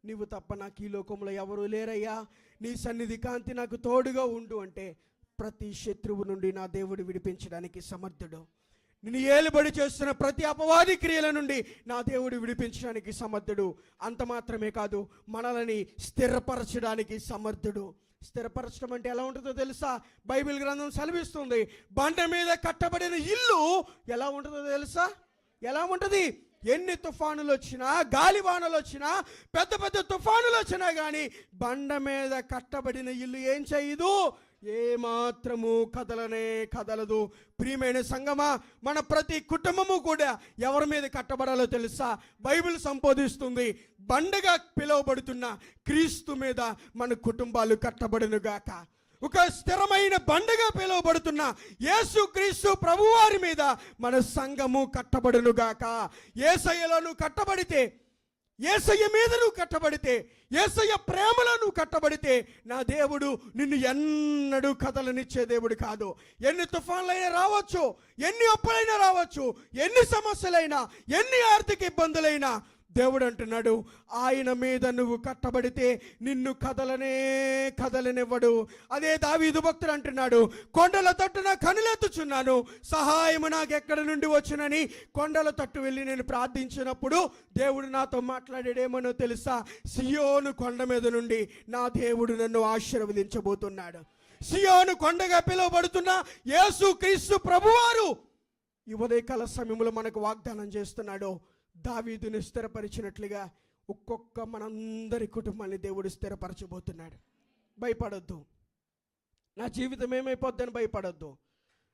నీవు తప్ప నాకు ఈ లోకంలో ఎవరూ లేరయ్యా, నీ సన్నిధి కాంతి నాకు తోడుగా ఉండు అంటే ప్రతి శత్రువు నుండి నా దేవుడు విడిపించడానికి సమర్థుడు. నిన్ను ఏలుబడి చేస్తున్న ప్రతి అపవాది క్రియల నుండి నా దేవుడు విడిపించడానికి సమర్థుడు. అంత మాత్రమే కాదు, మనల్ని స్థిరపరచడానికి సమర్థుడు. స్థిరపరచడం అంటే ఎలా ఉంటుందో తెలుసా? బైబిల్ గ్రంథం సెలవిస్తుంది, బండ మీద కట్టబడిన ఇల్లు ఎలా ఉంటుందో తెలుసా? ఎలా ఉంటుంది? ఎన్ని తుఫానులు వచ్చినా, గాలివానలు వచ్చినా, పెద్ద పెద్ద తుఫానులు వచ్చినా కానీ బండ మీద కట్టబడిన ఇల్లు ఏం చేయదు? ఏమాత్రము కదలనే కదలదు. ప్రియమైన సంగమా, మన ప్రతి కుటుంబము కూడా ఎవరి మీద కట్టబడాలో తెలుసా? బైబిల్ సంబోధిస్తుంది, బండగా పిలువబడుతున్న క్రీస్తు మీద మన కుటుంబాలు కట్టబడునుగాక. ఒక స్థిరమైన బండగా పిలువబడుతున్న యేసు క్రీస్తు ప్రభువారి మీద మన సంఘము కట్టబడునుగాక. యేసయ్యలో నువ్వు కట్టబడితే, యేసయ్య మీద నువ్వు కట్టబడితే, యేసయ్య ప్రేమలో నువ్వు కట్టబడితే, నా దేవుడు నిన్ను ఎన్నడూ కదలనిచ్చే దేవుడు కాదు. ఎన్ని తుఫాన్లైనా రావచ్చు, ఎన్ని అప్పులైనా రావచ్చు, ఎన్ని సమస్యలైనా, ఎన్ని ఆర్థిక ఇబ్బందులైనా దేవుడు అంటున్నాడు, ఆయన మీద నువ్వు కట్టబడితే నిన్ను కదలనివ్వడు. అదే దావీదు భక్తుడు అంటున్నాడు, కొండల తట్టున కనులెత్తుచున్నాను, సహాయము నాకు ఎక్కడి నుండి వచ్చునని కొండల తట్టు వెళ్ళి నేను ప్రార్థించినప్పుడు దేవుడు నాతో మాట్లాడాడేమనో తెలుసా? సియోను కొండ మీద నుండి నా దేవుడు నన్ను ఆశీర్వదించబోతున్నాడు. సియోను కొండగా పిలువబడుతున్న యేసు క్రీస్తు ప్రభువారు ఈ ఉదయకాల సమయంలో మనకు వాగ్దానం చేస్తున్నాడు. దావీదుని స్థిరపరిచినట్లుగా ఒక్కొక్క మనందరి కుటుంబాన్ని దేవుడు స్థిరపరచబోతున్నాడు. భయపడొద్దు. నా జీవితం ఏమైపోద్దని భయపడొద్దు.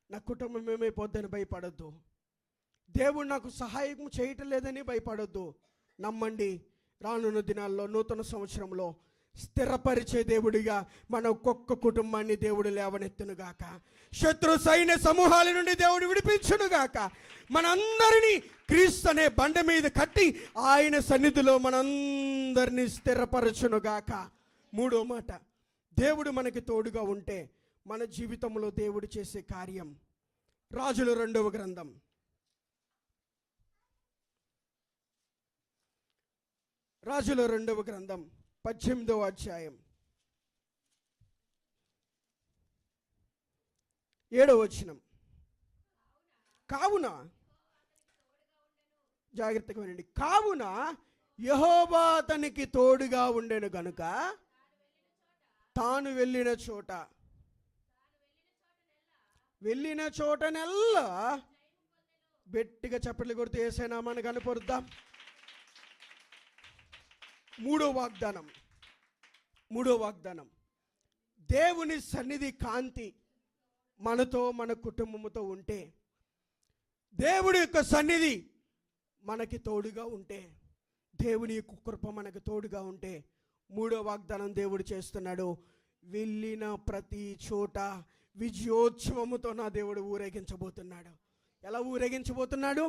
నా కుటుంబం ఏమైపోద్దని భయపడొద్దు. దేవుడు నాకు సహాయం చేయటం లేదని భయపడొద్దు. నమ్మండి, రానున్న దినాల్లో నూతన సంవత్సరంలో స్థిరపరిచే దేవుడిగా మన ఒక్కొక్క కుటుంబాన్ని దేవుడు లేవనెత్తునుగాక. శత్రు సైన్య సమూహాల నుండి దేవుడు విడిపించునుగాక. మనందరినీ క్రీస్తు అనే బండ మీద కట్టి ఆయన సన్నిధిలో మనందరినీ స్థిరపరచునుగాక. మూడో మాట, దేవుడు మనకి తోడుగా ఉంటే మన జీవితంలో దేవుడు చేసే కార్యం. రాజుల 2వ గ్రంథం, రాజుల 2వ గ్రంథం 18వ అధ్యాయం 7వ వచనం. కావున, జాగ్రత్తగా వినండి, కావున యెహోవా అతనికి తోడుగా ఉండెను గనుక తాను వెళ్ళిన చోటనెల్లా గట్టిగా చప్పట్లు కొడుతూ యేసయ్య నామాన్ని కనపరుద్దాం. మూడో వాగ్దానం, దేవుని సన్నిధి కాంతి మనతో, మన కుటుంబముతో ఉంటే, దేవుడి యొక్క సన్నిధి మనకి తోడుగా ఉంటే, దేవుని కృప మనకు తోడుగా ఉంటే, మూడో వాగ్దానం దేవుడు చేస్తున్నాడు. వెళ్ళిన ప్రతి చోట విజయోత్సవముతో నా దేవుడు ఊరేగించబోతున్నాడు. ఎలా ఊరేగించబోతున్నాడు?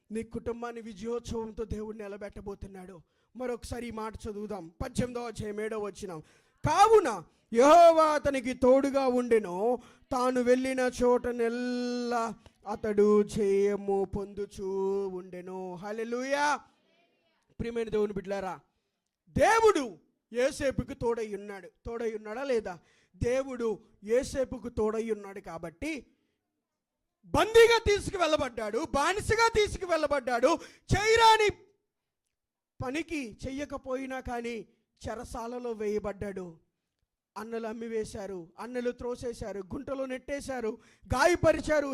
నీ కుటుంబాన్ని విజయోత్సవంతో దేవుడు నిలబెట్టబోతున్నాడు. మరొకసారి ఈ మాట చదువుదాం. 18వ అధ్యాయం 7వ వచనం. కావున యెహోవా అతనికి తోడుగా ఉండెను, తాను వెళ్ళిన చోటనెల్లా అతడు జయము పొందుచూ ఉండెను. హల్లెలూయా. ప్రియమైన దేవుని బిడ్డలారా, దేవుడు యోసేపుకు తోడై ఉన్నాడు. తోడై ఉన్నాడా లేదా? దేవుడు యోసేపుకు తోడై ఉన్నాడు కాబట్టి బందీగా తీసుకువెళ్ళబడ్డాడు, బానిసగా తీసుకువెళ్ళబడ్డాడు. చేయరాని పనికి చెయ్యకపోయినా కానీ చెరసాలలో వేయబడ్డాడు. అన్నలు అమ్మివేశారు, అన్నలు త్రోసేశారు, గుంటలో నెట్టేశారు, గాయపరిచారు,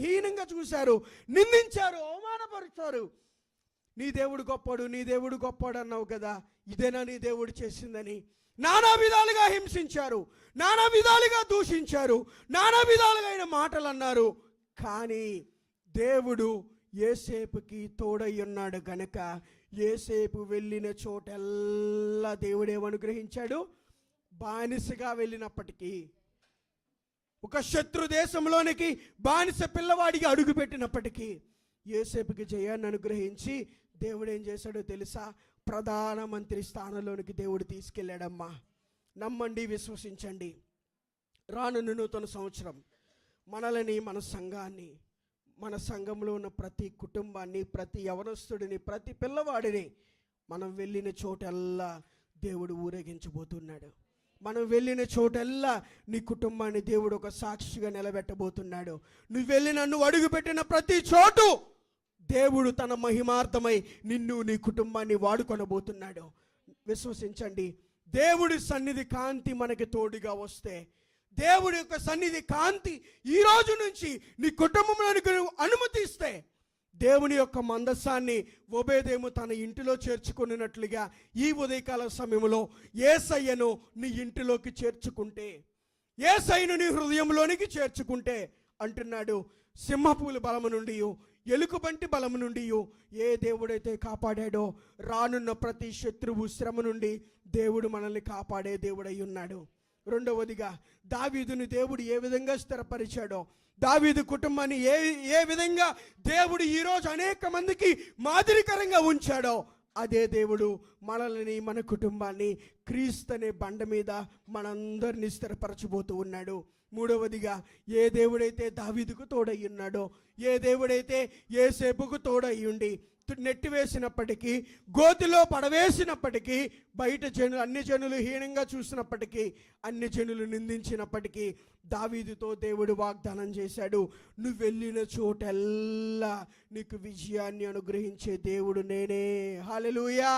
హీనంగా చూశారు, నిందించారు, అవమానపరిచారు. నీ దేవుడు గొప్పడు, నీ దేవుడు గొప్పడు అన్నావు కదా, ఇదేనా నీ దేవుడు చేసిందని నానా విధాలుగా హింసించారు, నానా విధాలుగా దూషించారు, నానా విధాలుగా మాటలు అన్నారు. కానీ దేవుడు యోసేపుకి తోడై ఉన్నాడు గనక యోసేపు వెళ్ళిన చోటెల్లా దేవుడేమనుగ్రహించాడు? బానిసగా వెళ్ళినప్పటికీ, ఒక శత్రు దేశంలోనికి బానిస పిల్లవాడికి అడుగు పెట్టినప్పటికీ యోసేపుకి జయాన్ని అనుగ్రహించి దేవుడు ఏం చేశాడో తెలుసా? ప్రధానమంత్రి స్థానంలోనికి దేవుడు తీసుకెళ్ళాడమ్మా. నమ్మండి, విశ్వసించండి. రానున్న నూతన సంవత్సరం మనల్ని, మన సంఘాన్ని, మన సంఘంలో ఉన్న ప్రతి కుటుంబాన్ని, ప్రతి యవనస్తుడిని, ప్రతి పిల్లవాడిని మనం వెళ్ళిన చోటల్లా దేవుడు ఊరేగించబోతున్నాడు. మనం వెళ్ళిన చోటల్లా నీ కుటుంబాన్ని దేవుడు ఒక సాక్షిగా నిలబెట్టబోతున్నాడు. నువ్వు అడుగుపెట్టిన ప్రతి చోటు దేవుడు తన మహిమార్థమై నిన్ను, నీ కుటుంబాన్ని వాడుకొనబోతున్నాడు. విశ్వసించండి. దేవుడి సన్నిధి కాంతి మనకి తోడుగా వస్తే, దేవుడి యొక్క సన్నిధి కాంతి ఈ రోజు నుంచి నీ కుటుంబంలోనికి అనుమతిస్తే, దేవుని యొక్క మందస్సాన్ని ఓబేదేము తన ఇంటిలో చేర్చుకున్నట్లుగా ఈ ఉదయకాల సమయంలో యేసయ్యను నీ ఇంటిలోకి చేర్చుకుంటే, యేసయ్యను నీ హృదయంలోనికి చేర్చుకుంటే అంటున్నాడు, సింహపులి బలము నుండి, ఎలుకబంటి బలము నుండి ఏ దేవుడైతే కాపాడాడో రానున్న ప్రతి శత్రువు శ్రమ నుండి దేవుడు మనల్ని కాపాడే దేవుడై ఉన్నాడు. రెండవదిగా, దావీదుని దేవుడు ఏ విధంగా స్థిరపరిచాడో, దావీదు కుటుంబాన్ని ఏ విధంగా దేవుడు ఈరోజు అనేక మందికి మాదిరికరంగా ఉంచాడో, అదే దేవుడు మనల్ని, మన కుటుంబాన్ని క్రీస్తు అనే బండ మీద మనందరినీ స్థిరపరచబోతూ ఉన్నాడు. మూడవదిగా, ఏ దేవుడైతే దావీదుకు తోడై ఉన్నాడో, ఏ దేవుడైతే యోసేపుకు తోడై ఉండి నెట్టివేసినప్పటికీ, గోతిలో పడవేసినప్పటికీ, బయట అన్ని జనులు హీనంగా చూసినప్పటికీ, అన్ని జనులు నిందించినప్పటికీ దావీదుతో దేవుడు వాగ్దానం చేశాడు, నువ్వు వెళ్ళిన చోటెల్లా నీకు విజయాన్ని అనుగ్రహించే దేవుడు నేనే. హల్లెలూయా.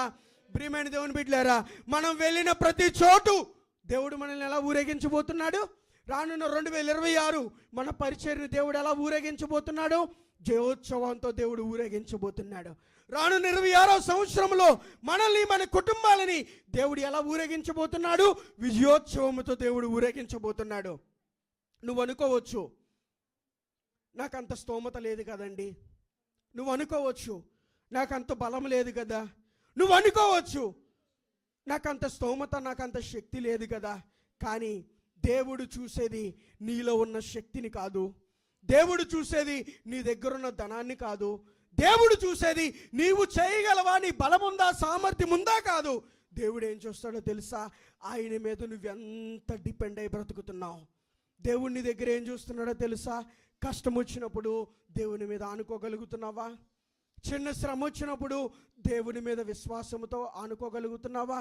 ప్రియమైన దేవుని బిడ్డలారా, మనం వెళ్ళిన ప్రతి చోటు దేవుడు మనల్ని ఎలా ఊరేగించబోతున్నాడు? రానున్న 2026 మన పరిచర్ని దేవుడు ఎలా ఊరేగించబోతున్నాడు? జయోత్సవంతో దేవుడు ఊరేగించబోతున్నాడు. రానున్న 26వ సంవత్సరంలో మనల్ని, మన కుటుంబాలని దేవుడు ఎలా ఊరేగించబోతున్నాడు? విజయోత్సవంతో దేవుడు ఊరేగించబోతున్నాడు. నువ్వు అనుకోవచ్చు, నాకంత స్తోమత లేదు కదండి. నువ్వు అనుకోవచ్చు, నాకంత బలం లేదు కదా. నువ్వు అనుకోవచ్చు, నాకంత స్తోమత, నాకంత శక్తి లేదు కదా. కానీ దేవుడు చూసేది నీలో ఉన్న శక్తిని కాదు. దేవుడు చూసేది నీ దగ్గరున్న ధనాన్ని కాదు. దేవుడు చూసేది నీవు చేయగలవా, నీ బలం ఉందా, సామర్థ్యం ఉందా కాదు. దేవుడు ఏం చూస్తాడో తెలుసా? ఆయన మీద నువ్వెంత డిపెండ్ అయి బ్రతుకుతున్నావు. దేవుడు నీ దగ్గర ఏం చూస్తున్నాడో తెలుసా? కష్టం వచ్చినప్పుడు దేవుని మీద ఆనుకోగలుగుతున్నావా? చిన్న శ్రమ వచ్చినప్పుడు దేవుని మీద విశ్వాసంతో ఆనుకోగలుగుతున్నావా?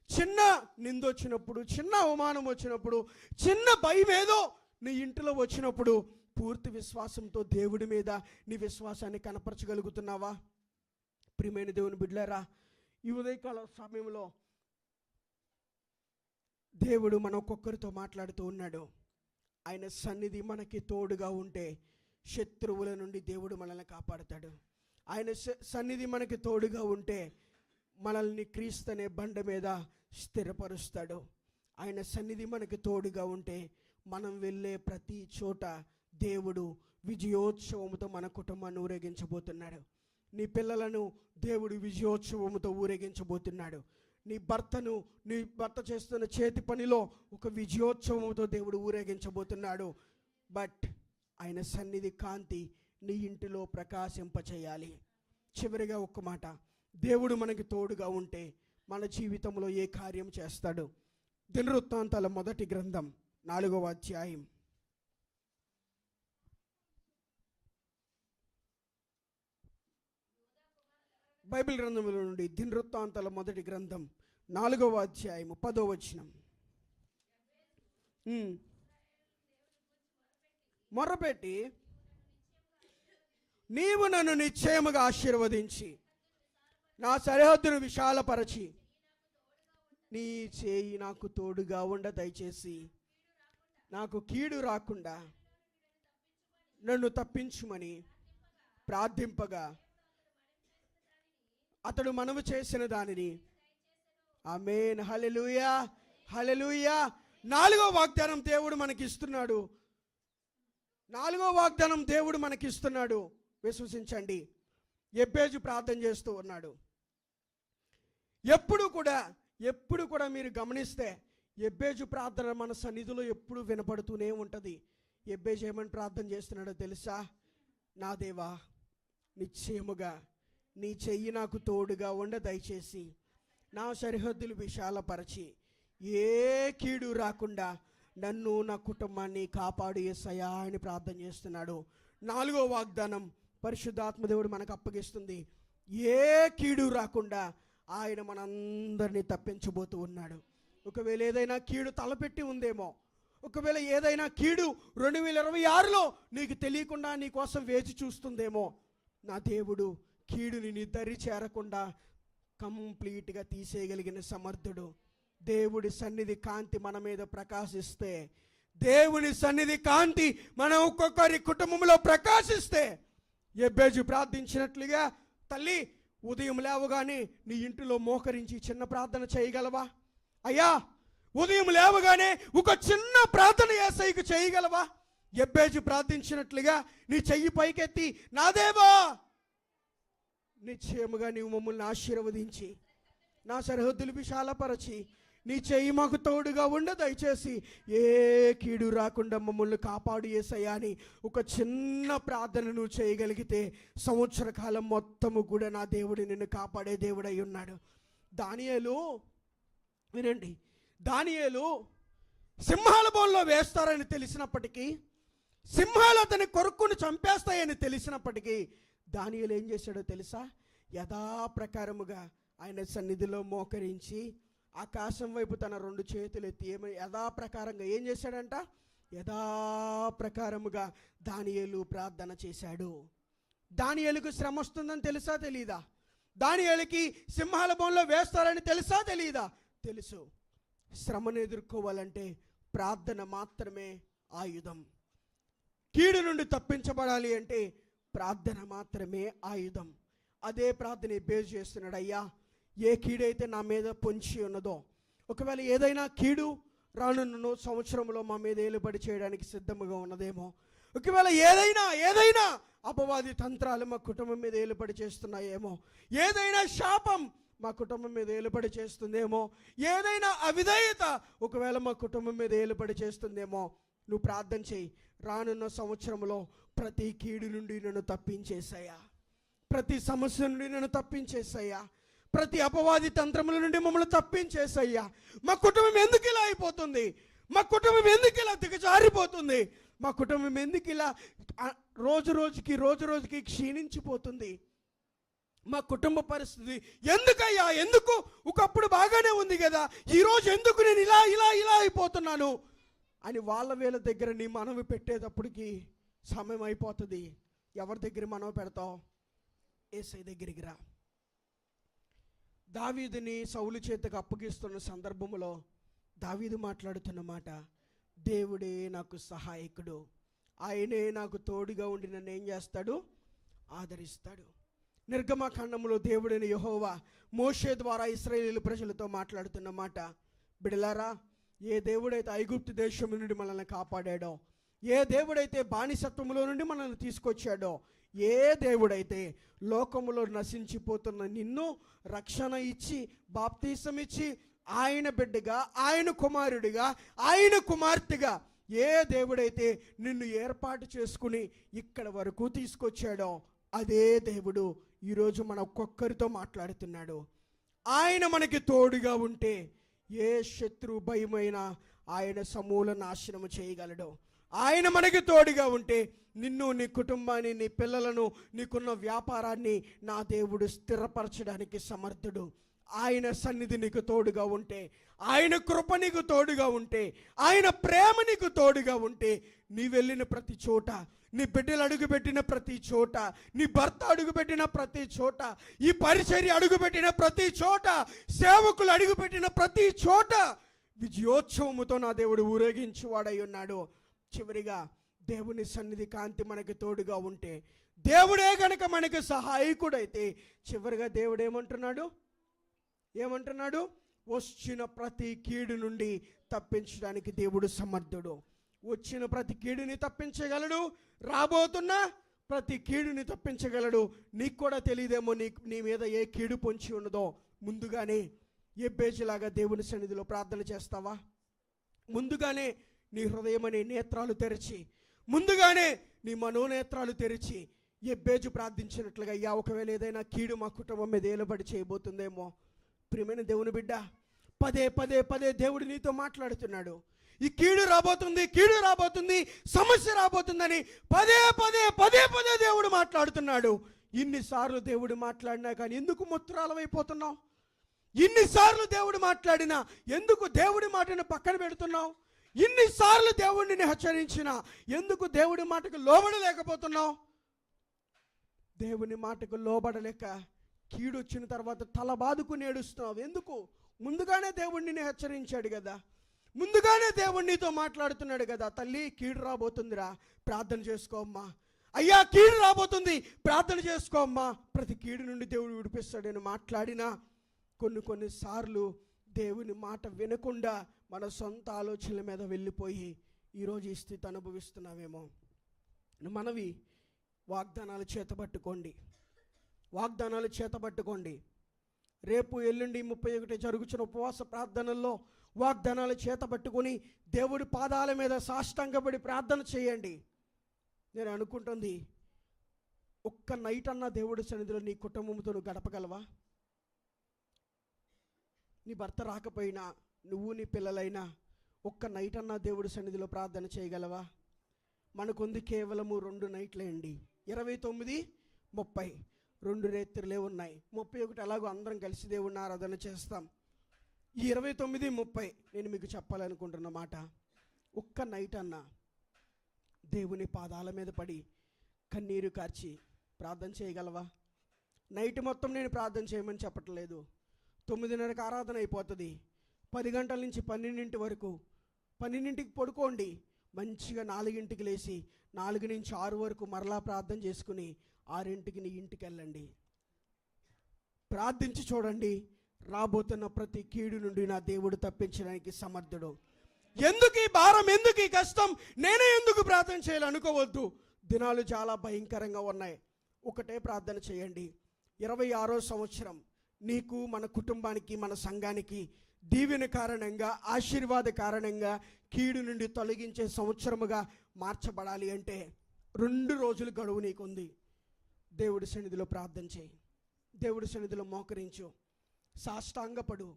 చిన్న నిందొచ్చినప్పుడు, చిన్న అవమానం వచ్చినప్పుడు, చిన్న భయం ఏదో నీ ఇంటిలో వచ్చినప్పుడు పూర్తి విశ్వాసంతో దేవుడి మీద నీ విశ్వాసాన్ని కనపరచగలుగుతున్నావా? ప్రియమైన దేవుని బిడ్డలారా, ఈ ఉదయకాల సమయంలో దేవుడు మన ఒక్కొక్కరితో మాట్లాడుతూ ఉన్నాడు. ఆయన సన్నిధి మనకి తోడుగా ఉంటే శత్రువుల నుండి దేవుడు మనల్ని కాపాడుతాడు. ఆయన సన్నిధి మనకి తోడుగా ఉంటే మనల్ని క్రీస్తు అనే బండ మీద స్థిరపరుస్తాడు. ఆయన సన్నిధి మనకి తోడుగా ఉంటే మనం వెళ్ళే ప్రతి చోట దేవుడు విజయోత్సవంతో మన కుటుంబాన్ని ఊరేగించబోతున్నాడు. నీ పిల్లలను దేవుడు విజయోత్సవముతో ఊరేగించబోతున్నాడు. నీ భర్త చేస్తున్న చేతి పనిలో ఒక విజయోత్సవముతో దేవుడు ఊరేగించబోతున్నాడు. బట్ ఆయన సన్నిధి కాంతి నీ ఇంటిలో ప్రకాశింపచేయాలి. చివరిగా ఒక్క మాట, దేవుడు మనకి తోడుగా ఉంటే మన జీవితంలో ఏ కార్యం చేస్తాడు? దినవృత్తాంతాల మొదటి గ్రంథం 4వ అధ్యాయం. బైబిల్ గ్రంథంలో నుండి దినవృత్తాంతాల మొదటి గ్రంథం 4వ అధ్యాయం 10వ వచనం. మొర్రపెట్టి, నీవు నన్ను నిశ్చయముగా ఆశీర్వదించి నా సరిహద్దును విశాలపరచి నీ చేయి నాకు తోడుగా ఉండ దయచేసి నాకు కీడు రాకుండా నన్ను తప్పించుమని ప్రార్థింపగా అతడు మనవి చేసిన దానిని, ఆమేన్, హల్లెలూయా, హల్లెలూయా. 4వ వాగ్దానం దేవుడు మనకిస్తున్నాడు. 4వ వాగ్దానం దేవుడు మనకిస్తున్నాడు. విశ్వసించండి. ఎబ్బేజు ప్రార్థన చేస్తూ ఉన్నాడు. ఎప్పుడు కూడా మీరు గమనిస్తే ఎబ్బేజు ప్రార్థన మన సన్నిధిలో ఎప్పుడు వినపడుతూనే ఉంటుంది. ఎబ్బేజు ఏమని ప్రార్థన చేస్తున్నాడో తెలుసా? నా దేవా, నిశ్చయముగా నీ చెయ్యి నాకు తోడుగా ఉండ దయచేసి నా సరిహద్దులు విశాలపరచి ఏ కీడు రాకుండా నన్ను నా కుటుంబాన్ని కాపాడు యేసయ్యా అని ప్రార్థన చేస్తున్నాడు. 4వ వాగ్దానం పరిశుద్ధాత్మదేవుడు మనకు అప్పగిస్తుంది. ఏ కీడు రాకుండా ఆయన మనందరినీ తప్పించబోతూ ఉన్నాడు. ఒకవేళ ఏదైనా కీడు తలపెట్టి ఉందేమో, ఒకవేళ ఏదైనా కీడు 2026లో నీకు తెలియకుండా నీ కోసం వేచి చూస్తుందేమో, నా దేవుడు కీడుని నీ దరి చేరకుండా కంప్లీట్గా తీసేయగలిగిన సమర్థుడు. దేవుడి సన్నిధి కాంతి మన మీద ప్రకాశిస్తే, దేవుని సన్నిధి కాంతి మన ఒక్కొక్కరి కుటుంబంలో ప్రకాశిస్తే, ఎబ్బేజు ప్రార్థించినట్లుగా తల్లి ఉదయం లేవగానే నీ ఇంటిలో మోకరించి చిన్న ప్రార్థన చేయగలవా? అయ్యా, ఉదయం లేవగానే ఒక చిన్న ప్రార్థన యేసయ్యకు చేయగలవా? ఎబ్బేజు ప్రార్థించినట్లుగా నీ చెయ్యి పైకెత్తి, నా దేవా, నిశ్చయముగా నీవు మమ్మల్ని ఆశీర్వదించి నా సరిహద్దులు విశాలపరచి నీ చెయ్యి మాకు తోడుగా ఉండ దయచేసి ఏ కీడు రాకుండా మమ్మల్ని కాపాడు యేసయ్యా అని ఒక చిన్న ప్రార్థన నువ్వు చేయగలిగితే సంవత్సర కాలం మొత్తము కూడా నా దేవుడు నిన్ను కాపాడే దేవుడై ఉన్నాడు. దానియేలు, వినండి, దానియేలు సింహాల బోన్లో వేస్తారని తెలిసినప్పటికీ, సింహాలు అతని కొరుక్కుని చంపేస్తాయని తెలిసినప్పటికీ దానియేలు ఏం చేశాడో తెలుసా? యథాప్రకారముగా ఆయన సన్నిధిలో మోకరించి ఆకాశం వైపు తన 2 చేతులు ఎత్తి యథాప్రకారంగా ఏం చేశాడంట? యథాప్రకారముగా దానియేలు ప్రార్థన చేశాడు. దానియేలుకు శ్రమ వస్తుందని తెలుసా తెలీదా? దానియేలుకి సింహాల బోన్లో వేస్తారని తెలుసా తెలీదా? తెలుసు. శ్రమను ఎదుర్కోవాలంటే ప్రార్థన మాత్రమే ఆయుధం. కీడు నుండి తప్పించబడాలి అంటే ప్రార్థన మాత్రమే ఆయుధం. అదే ప్రార్థన ఎబ్బేజు చేస్తున్నాడు. అయ్యా, ఏ కీడైతే నా మీద పొంచి ఉన్నదో, ఒకవేళ ఏదైనా కీడు రానున్న సంవత్సరంలో మా మీద ఏలుబడి చేయడానికి సిద్ధముగా ఉన్నదేమో, ఒకవేళ ఏదైనా అపవాది తంత్రాలు మా కుటుంబం మీద ఏలుబడి చేస్తున్నాయేమో, ఏదైనా శాపం మా కుటుంబం మీద ఏలుబడి చేస్తుందేమో, ఏదైనా అవిధేయత ఒకవేళ మా కుటుంబం మీద ఏలుబడి చేస్తుందేమో, నువ్వు ప్రార్థన చేయి. రానున్న సంవత్సరంలో ప్రతి కీడు నుండి నన్ను తప్పించేసయ్యా, ప్రతి సమస్య నుండి నన్ను తప్పించేసయ్యా, ప్రతి అపవాది తంత్రముల నుండి మమ్మల్ని తప్పించేసయ్యా. మా కుటుంబం ఎందుకు ఇలా అయిపోతుంది? మా కుటుంబం ఎందుకు ఇలా దిగజారిపోతుంది? మా కుటుంబం ఎందుకు ఇలా రోజు రోజుకి క్షీణించిపోతుంది? మా కుటుంబ పరిస్థితి ఎందుకయ్యా? ఎందుకు ఒకప్పుడు బాగానే ఉంది కదా, ఈరోజు ఎందుకు నేను ఇలా అయిపోతున్నాను అని వీళ్ళ దగ్గర నీ మనవి పెట్టేటప్పటికి సమయం అయిపోతుంది. ఎవరి దగ్గర మనవి పెడతావు? యేసయ్య దగ్గరికి రా. దావీదుని సౌలు చేతకు అప్పగిస్తున్న సందర్భంలో దావీదు మాట్లాడుతున్న మాట, దేవుడే నాకు సహాయకుడు, ఆయనే నాకు తోడుగా ఉండి నన్ను ఏం చేస్తాడు? ఆదరిస్తాడు. నిర్గమకాండంలో దేవుడైన యెహోవా మోషే ద్వారా ఇశ్రాయేలు ప్రజలతో మాట్లాడుతున్న మాట, బిడలారా, ఏ దేవుడైతే ఐగుప్తు దేశం నుండి మనల్ని కాపాడాడో, ఏ దేవుడైతే బానిసత్వంలో నుండి మనల్ని తీసుకొచ్చాడో, ఏ దేవుడైతే లోకములో నశించిపోతున్న నిన్ను రక్షణ ఇచ్చి బాప్తీసం ఇచ్చి ఆయన బిడ్డగా, ఆయన కుమారుడిగా, ఆయన కుమార్తెగా ఏ దేవుడైతే నిన్ను ఏర్పాటు చేసుకుని ఇక్కడ వరకు తీసుకొచ్చాడో అదే దేవుడు ఈరోజు మన ఒక్కొక్కరితో మాట్లాడుతున్నాడు. ఆయన మనకి తోడుగా ఉంటే ఏ శత్రు భయమైనా ఆయన సమూల నాశనము చేయగలడు. ఆయన మనకి తోడుగా ఉంటే నిన్ను, నీ కుటుంబాన్ని, నీ పిల్లలను, నీకున్న వ్యాపారాన్ని నా దేవుడు స్థిరపరచడానికి సమర్థుడు. ఆయన సన్నిధి నీకు తోడుగా ఉంటే, ఆయన కృప నీకు తోడుగా ఉంటే, ఆయన ప్రేమ నీకు తోడుగా ఉంటే, నీ వెళ్ళిన ప్రతి చోట, నీ బిడ్డలు అడుగుపెట్టిన ప్రతి చోట, నీ భర్త అడుగుపెట్టిన ప్రతి చోట, ఈ పరిచర్య అడుగుపెట్టిన ప్రతి చోట, సేవకులు అడుగుపెట్టిన ప్రతి చోట విజయోత్సవముతో నా దేవుడు ఊరేగించువాడై ఉన్నాడు. చివరిగా దేవుని సన్నిధి కాంతి మనకి తోడుగా ఉంటే, దేవుడే గనక మనకి సహాయకుడైతే, చివరిగా దేవుడు ఏమంటున్నాడు? వచ్చిన ప్రతి కీడు నుండి తప్పించడానికి దేవుడు సమర్థుడు. వచ్చిన ప్రతి కీడుని తప్పించగలడు, రాబోతున్న ప్రతి కీడుని తప్పించగలడు. నీకు కూడా తెలియదేమో నీ మీద ఏ కీడు పొంచి ఉన్నదో. ముందుగానే ఎబ్బేజులాగా దేవుని సన్నిధిలో ప్రార్థన చేస్తావా? ముందుగానే నీ హృదయం అనే నేత్రాలు తెరిచి, ముందుగానే నీ మనోనేత్రాలు తెరిచి ఎబ్బేజు ప్రార్థించినట్లుగా, అయ్యా ఒకవేళ ఏదైనా కీడు మా కుటుంబం మీద ఏలుబడి చేయబోతుందేమో. ప్రియమైన దేవుని బిడ్డ, పదే పదే పదే దేవుడు నీతో మాట్లాడుతున్నాడు. ఈ కీడు రాబోతుంది, సమస్య రాబోతుందని పదే పదే పదే పదే దేవుడు మాట్లాడుతున్నాడు. ఇన్నిసార్లు దేవుడు మాట్లాడినా కానీ ఎందుకు మొత్తురాలమైపోతున్నావు? ఇన్నిసార్లు దేవుడు మాట్లాడినా ఎందుకు దేవుడి మాటను పక్కన పెడుతున్నావు? ఇన్నిసార్లు దేవుడిని హెచ్చరించినా ఎందుకు దేవుడి మాటకు లోబడలేకపోతున్నావు? దేవుని మాటకు లోబడలేక కీడు వచ్చిన తర్వాత తల బాదుకుని ఏడుస్తున్నావు ఎందుకు? ముందుగానే దేవుడు నిన్ను హెచ్చరించాడు కదా, ముందుగానే దేవుడు నీతో మాట్లాడుతున్నాడు కదా. తల్లి, కీడు రాబోతుందిరా, ప్రార్థన చేసుకోమ్మా. అయ్యా, కీడు రాబోతుంది, ప్రార్థన చేసుకోమ్మా. ప్రతి కీడు నుండి దేవుడు విడిపిస్తాడని మాట్లాడినా కొన్నిసార్లు దేవుని మాట వినకుండా మన సొంత ఆలోచనల మీద వెళ్ళిపోయి ఈరోజు ఈ స్థితి అనుభవిస్తున్నామేమో. మనవి వాగ్దానాలు చేతబట్టుకోండి. రేపు ఎల్లుండి 31 జరుగుతున్న ఉపవాస ప్రార్థనల్లో వాగ్దానాలు చేతబట్టుకొని దేవుడి పాదాల మీద సాష్టాంగపడి ప్రార్థన చేయండి. నేను అనుకుంటుంది, ఒక్క నైట్ అన్నా దేవుడి సన్నిధిలో నీ కుటుంబంతో నువ్వు గడపగలవా? నీ భర్త రాకపోయినా, నువ్వు నీ పిల్లలైనా ఒక్క నైట్ అన్నా దేవుడి సన్నిధిలో ప్రార్థన చేయగలవా? మనకుంది కేవలము 2 నైట్లే అండి. 29, 30 2 రాత్రులే ఉన్నాయి. 31 ఎలాగో అందరం కలిసి దేవుడిని ఆరాధన చేస్తాం. ఈ 29, 30 నేను మీకు చెప్పాలనుకుంటున్న మాట, ఒక్క నైట్ అన్నా దేవుని పాదాల మీద పడి కన్నీరు కార్చి ప్రార్థన చేయగలవా? నైట్ మొత్తం నేను ప్రార్థన చేయమని చెప్పట్లేదు. 9:30కి ఆరాధన అయిపోతుంది. 10 గంటల నుంచి 12 వరకు, 12కి పడుకోండి. మంచిగా 4కి లేచి 4 నుంచి 6 వరకు మరలా ప్రార్థన చేసుకుని 6కి నీ ఇంటికి వెళ్ళండి. ప్రార్థించి చూడండి, రాబోతున్న ప్రతి కీడు నుండి నా దేవుడు తప్పించడానికి సమర్థుడు. ఎందుకు ఈ భారం, ఎందుకు ఈ కష్టం, నేనే ఎందుకు ప్రార్థన చేయాలనుకోవద్దు. దినాలు చాలా భయంకరంగా ఉన్నాయి. ఒకటే ప్రార్థన చేయండి. 26వ సంవత్సరం నీకు, మన కుటుంబానికి, మన సంఘానికి దీవెన కారణంగా, ఆశీర్వాద కారణంగా, కీడు నుండి తొలగించే సంవత్సరముగా మార్చబడాలి అంటే 2 రోజులు గడువు నీకుంది. దేవుడి సన్నిధిలో ప్రార్థన చేయి, దేవుడి సన్నిధిలో మోకరించు, సాష్టాంగపడు,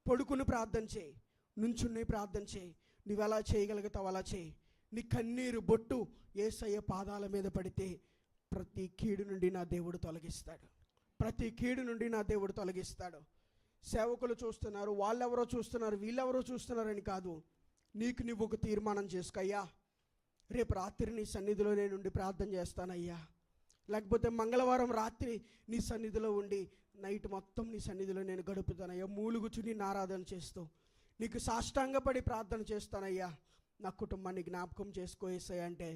పడుకుని ప్రార్థన చేయి, నుంచుని ప్రార్థన చేయి. నువ్వు ఎలా చేయగలుగుతావు అలా చేయి. నీ కన్నీరు బొట్టు యేసయ్య పాదాల మీద పడితే ప్రతి కీడు నుండి నా దేవుడు తొలగిస్తాడు. ప్రతి కీడు నుండి నా దేవుడు తొలగిస్తాడు. సేవకులు చూస్తున్నారు, వాళ్ళెవరో చూస్తున్నారు, వీళ్ళెవరో చూస్తున్నారని కాదు. నీకు నువ్వు ఒక తీర్మానం చేసుకోయ్యా, రేపు రాత్రి నీ సన్నిధిలో నేను ఉండి ప్రార్థన చేస్తానయ్యా. లేకపోతే మంగళవారం రాత్రి నీ సన్నిధిలో ఉండి నైట్ మొత్తం నీ సన్నిధిలో నేను గడుపుతానయ్యా. మూలుగుచు నిన్ను ఆరాధన చేస్తూ నీకు సాష్టాంగపడి ప్రార్థన చేస్తానయ్యా. నా కుటుంబాన్ని జ్ఞాపకం చేసుకోయేసాయి అంటే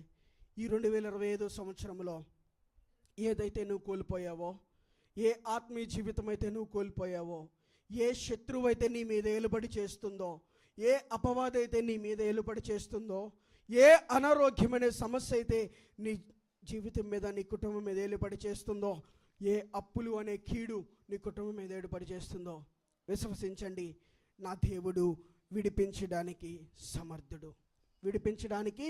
ఈ 2025 సంవత్సరంలో ఏదైతే నువ్వు కోల్పోయావో, ఏ ఆత్మీయ జీవితం అయితే నువ్వు కోల్పోయావో, ఏ శత్రువు అయితే నీ మీద ఏలుబడి చేస్తుందో, ఏ అపవాదం అయితే నీ మీద ఏలుబడి చేస్తుందో, ఏ అనారోగ్యమనే సమస్య అయితే నీ జీవితం మీద, నీ కుటుంబం మీద ఏలుపడి చేస్తుందో, ఏ అప్పులు అనే కీడు నీ కుటుంబం మీద ఏలుపడి చేస్తుందో విశ్వసించండి, నా దేవుడు విడిపించడానికి సమర్థుడు, విడిపించడానికి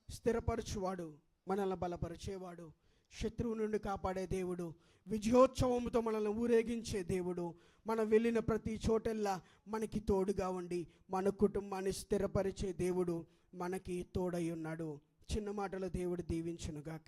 స్థిరపరచువాడు, మనల్ని బలపరిచేవాడు, శత్రువు నుండి కాపాడే దేవుడు, విజయోత్సవంతో మనల్ని ఊరేగించే దేవుడు, మనం వెళ్ళిన ప్రతి చోటెల్లా మనకి తోడుగా ఉండి మన కుటుంబాన్ని స్థిరపరిచే దేవుడు మనకి తోడై ఉన్నాడు. చిన్న మాటలో దేవుడు దీవించునుగాక.